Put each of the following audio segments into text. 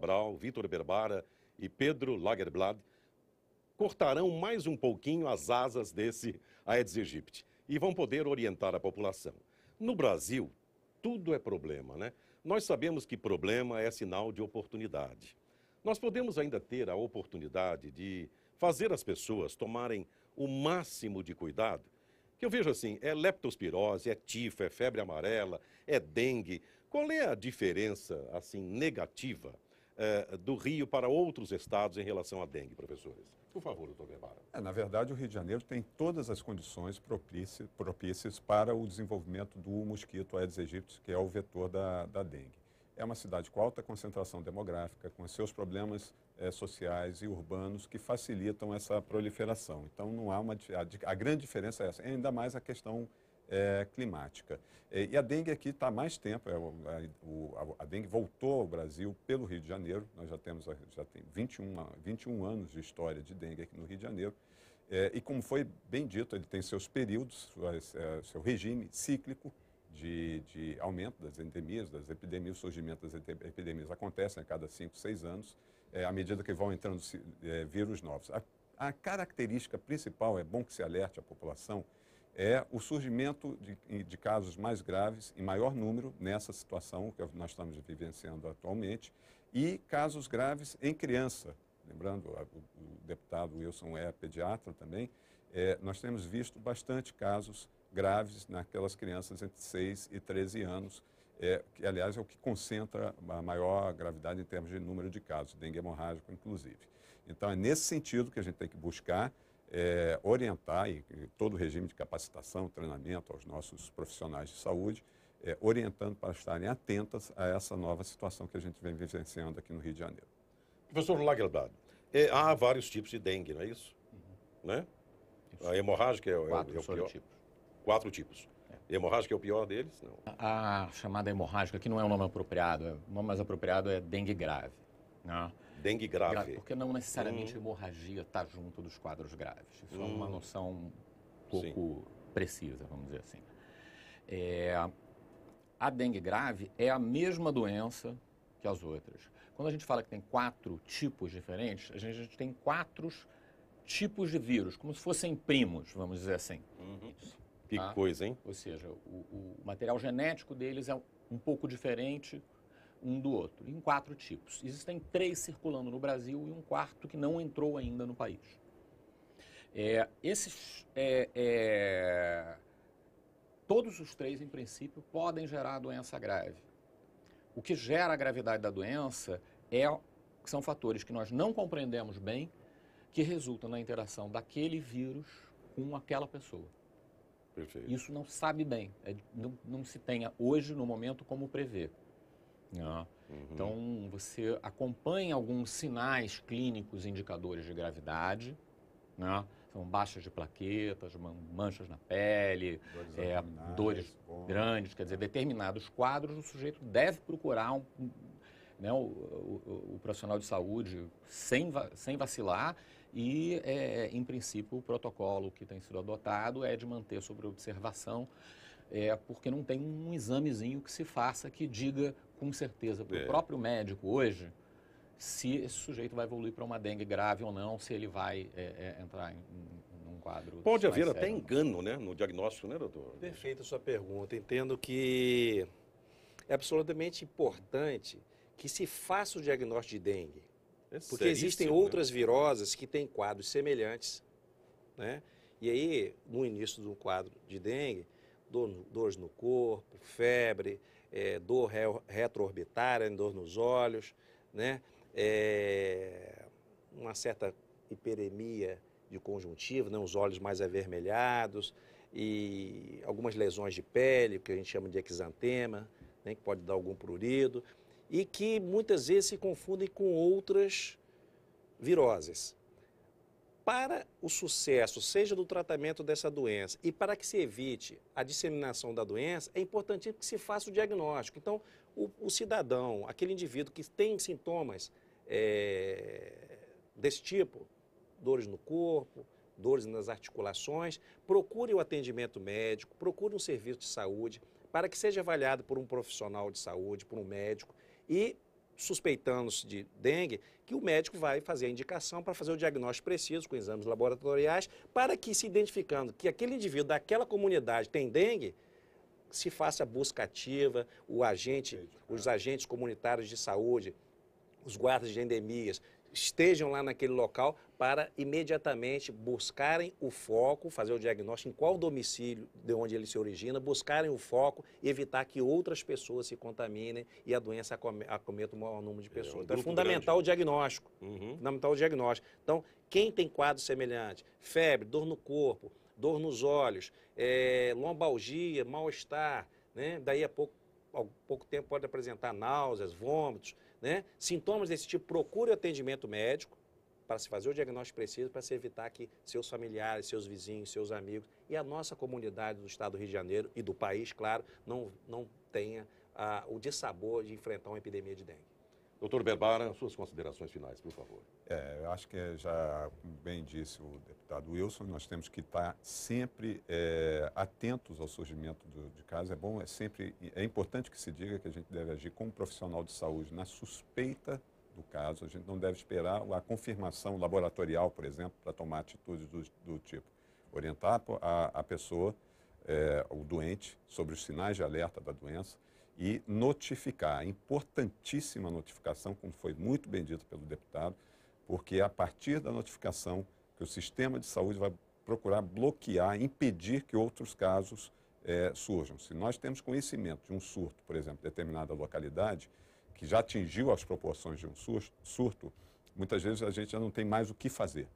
Cabral, Vitor Berbara e Pedro Lagerblad cortarão mais um pouquinho as asas desse Aedes aegypti e vão poder orientar a população. No Brasil, tudo é problema, né? Nós sabemos que problema é sinal de oportunidade. Nós podemos ainda ter a oportunidade de fazer as pessoas tomarem o máximo de cuidado, que eu vejo assim, é leptospirose, é tifo, é febre amarela, é dengue. Qual é a diferença, assim, negativa do Rio para outros estados em relação à dengue, professores? Por favor, doutor Berbara. Na verdade, o Rio de Janeiro tem todas as condições propícias para o desenvolvimento do mosquito Aedes aegypti, que é o vetor da dengue. É uma cidade com alta concentração demográfica, com seus problemas sociais e urbanos que facilitam essa proliferação. Então, não há a grande diferença é essa, ainda mais a questão climática. E a dengue aqui está há mais tempo, a dengue voltou ao Brasil pelo Rio de Janeiro, nós já tem 21 anos de história de dengue aqui no Rio de Janeiro, e como foi bem dito, ele tem seus períodos, seu regime cíclico de aumento das endemias, das epidemias, o surgimento das epidemias acontece a cada 5, 6 anos, à medida que vão entrando vírus novos. A característica principal, é bom que se alerte a população, é o surgimento de casos mais graves, em maior número, nessa situação que nós estamos vivenciando atualmente, e casos graves em criança. Lembrando, o deputado Wilson é pediatra também, nós temos visto bastante casos graves naquelas crianças entre 6 e 13 anos, que, aliás, é o que concentra a maior gravidade em termos de número de casos, dengue hemorrágico, inclusive. Então, é nesse sentido que a gente tem que buscar orientar, e todo o regime de capacitação, treinamento aos nossos profissionais de saúde, orientando para estarem atentas a essa nova situação que a gente vem vivenciando aqui no Rio de Janeiro. Professor Lagerblad, há vários tipos de dengue, não é isso? Né? Isso. A hemorrágica é o pior. 4 tipos. Hemorrágica é o pior deles? Não. A chamada hemorrágica, que não é o nome apropriado, o nome mais apropriado é dengue grave. Né? Dengue grave. Porque não necessariamente a hemorragia está junto dos quadros graves. Isso é uma noção um pouco precisa, vamos dizer assim. A dengue grave é a mesma doença que as outras. Quando a gente fala que tem 4 tipos diferentes, a gente tem 4 tipos de vírus, como se fossem primos, vamos dizer assim. Que coisa, hein? Ou seja, o material genético deles é um pouco diferente um do outro, em 4 tipos. Existem 3 circulando no Brasil e um 4º que não entrou ainda no país. Todos os 3, em princípio, podem gerar doença grave. O que gera a gravidade da doença são fatores que nós não compreendemos bem, que resultam na interação daquele vírus com aquela pessoa. Perfeito. Isso não se sabe bem, não se tem hoje, no momento, como prever. Então, você acompanha alguns sinais clínicos indicadores de gravidade, né? São baixas de plaquetas, manchas na pele, dores grandes, quer dizer, determinados quadros, o sujeito deve procurar o profissional de saúde sem vacilar e, em princípio, o protocolo que tem sido adotado é de manter sob observação, porque não tem um examezinho que se faça que diga com certeza para o próprio médico hoje se esse sujeito vai evoluir para uma dengue grave ou não, se ele vai entrar num quadro. Pode haver até engano, né, no diagnóstico, né, doutor? Perfeita a sua pergunta. Entendo que é absolutamente importante que se faça o diagnóstico de dengue. Porque existem outras viroses que têm quadros semelhantes, né? E aí, no início do quadro de dengue, dores no corpo, febre, dor retroorbitária, dor nos olhos, né? Uma certa hiperemia de conjuntiva, né? Os olhos mais avermelhados e algumas lesões de pele, que a gente chama de exantema, né? Que pode dar algum prurido, e que muitas vezes se confundem com outras viroses. Para o sucesso, seja do tratamento dessa doença e para que se evite a disseminação da doença, é importante que se faça o diagnóstico. Então, o cidadão, aquele indivíduo que tem sintomas desse tipo, dores no corpo, dores nas articulações, procure o atendimento médico, procure um serviço de saúde, para que seja avaliado por um profissional de saúde, por um médico, e suspeitando-se de dengue, que o médico vai fazer a indicação para fazer o diagnóstico preciso com exames laboratoriais, para que, se identificando que aquele indivíduo daquela comunidade tem dengue, se faça a busca ativa, os agentes comunitários de saúde, os guardas de endemias, estejam lá naquele local para imediatamente buscarem o foco, fazer o diagnóstico em qual domicílio de onde ele se origina, buscarem o foco e evitar que outras pessoas se contaminem e a doença acometa o maior número de pessoas. Então é fundamental o diagnóstico. Fundamental o diagnóstico. Então, quem tem quadro semelhante, febre, dor no corpo, dor nos olhos, lombalgia, mal-estar, né? Daí a pouco tempo pode apresentar náuseas, vômitos, né? Sintomas desse tipo, procure o atendimento médico para se fazer o diagnóstico preciso, para se evitar que seus familiares, seus vizinhos, seus amigos e a nossa comunidade do estado do Rio de Janeiro e do país, claro, não tenha o dissabor de enfrentar uma epidemia de dengue. Doutor Berbara, suas considerações finais, por favor. Eu acho que já, como bem disse o deputado Wilson, nós temos que estar sempre atentos ao surgimento de casos. É importante que se diga que a gente deve agir como profissional de saúde na suspeita do caso. A gente não deve esperar a confirmação laboratorial, por exemplo, para tomar atitudes do tipo. Orientar a pessoa, o doente, sobre os sinais de alerta da doença, e notificar, a importantíssima notificação, como foi muito bem dito pelo deputado, porque é a partir da notificação que o sistema de saúde vai procurar bloquear, impedir que outros casos surjam. Se nós temos conhecimento de um surto, por exemplo, em determinada localidade, que já atingiu as proporções de um surto, muitas vezes a gente já não tem mais o que fazer.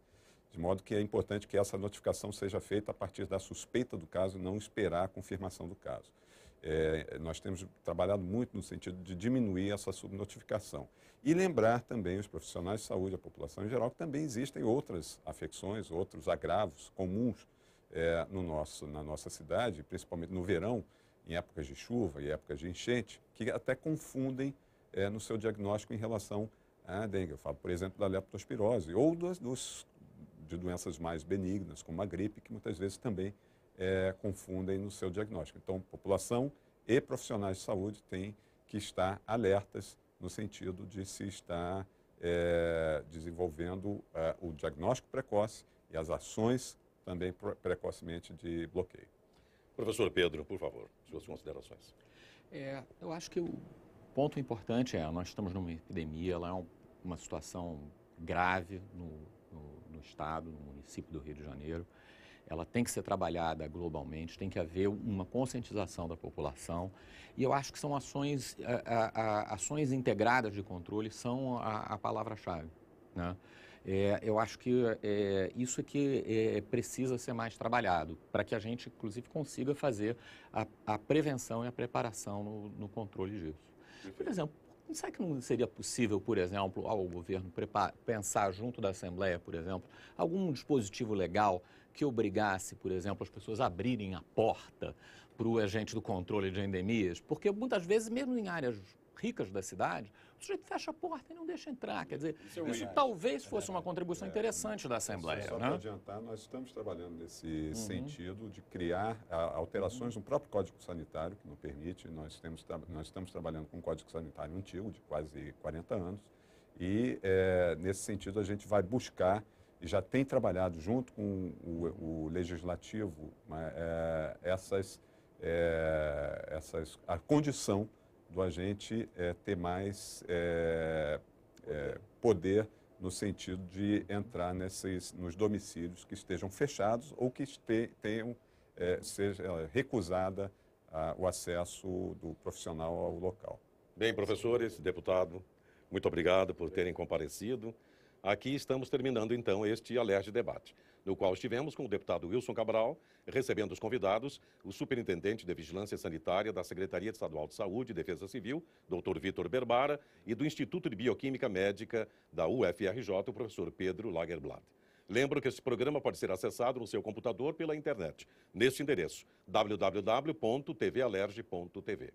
De modo que é importante que essa notificação seja feita a partir da suspeita do caso, não esperar a confirmação do caso. Nós temos trabalhado muito no sentido de diminuir essa subnotificação. E lembrar também os profissionais de saúde, a população em geral, que também existem outras afecções, outros agravos comuns na nossa cidade, principalmente no verão, em épocas de chuva e épocas de enchente, que até confundem no seu diagnóstico em relação à dengue. Eu falo, por exemplo, da leptospirose ou de doenças mais benignas, como a gripe, que muitas vezes também confundem no seu diagnóstico. Então, população e profissionais de saúde têm que estar alertas no sentido de se estar desenvolvendo o diagnóstico precoce e as ações também precocemente de bloqueio. Professor Pedro, por favor, suas considerações. Eu acho que o ponto importante nós estamos numa epidemia, ela é uma situação grave no estado, no município do Rio de Janeiro. Ela tem que ser trabalhada globalmente, tem que haver uma conscientização da população. E eu acho que são ações integradas de controle são a palavra-chave, né? Eu acho que isso é que precisa ser mais trabalhado, para que a gente, inclusive, consiga fazer a prevenção e a preparação no controle disso. Por exemplo, será que não seria possível, por exemplo, ao governo pensar junto da Assembleia, por exemplo, algum dispositivo legal que obrigasse, por exemplo, as pessoas a abrirem a porta para o agente do controle de endemias? Porque muitas vezes, mesmo em áreas ricas da cidade, o sujeito fecha a porta e não deixa entrar. Quer dizer, isso talvez fosse uma contribuição interessante da Assembleia. Só para adiantar, nós estamos trabalhando nesse sentido de criar alterações no próprio Código Sanitário, que não permite. Nós estamos trabalhando com um Código Sanitário antigo, de quase 40 anos, e nesse sentido a gente vai buscar, e já tem trabalhado junto com o Legislativo, a condição do agente ter mais poder no sentido de entrar nos domicílios que estejam fechados ou que seja recusada o acesso do profissional ao local. Bem, professores, deputado, muito obrigado por terem comparecido. Aqui estamos terminando, então, este Alerj Debate, no qual estivemos com o deputado Wilson Cabral, recebendo os convidados, o superintendente de Vigilância Sanitária da Secretaria Estadual de Saúde e Defesa Civil, Dr. Vitor Berbara, e do Instituto de Bioquímica Médica da UFRJ, o professor Pedro Lagerblad. Lembro que este programa pode ser acessado no seu computador pela internet, neste endereço, www.tvalerj.tv.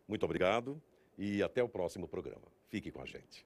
Muito obrigado e até o próximo programa. Fique com a gente.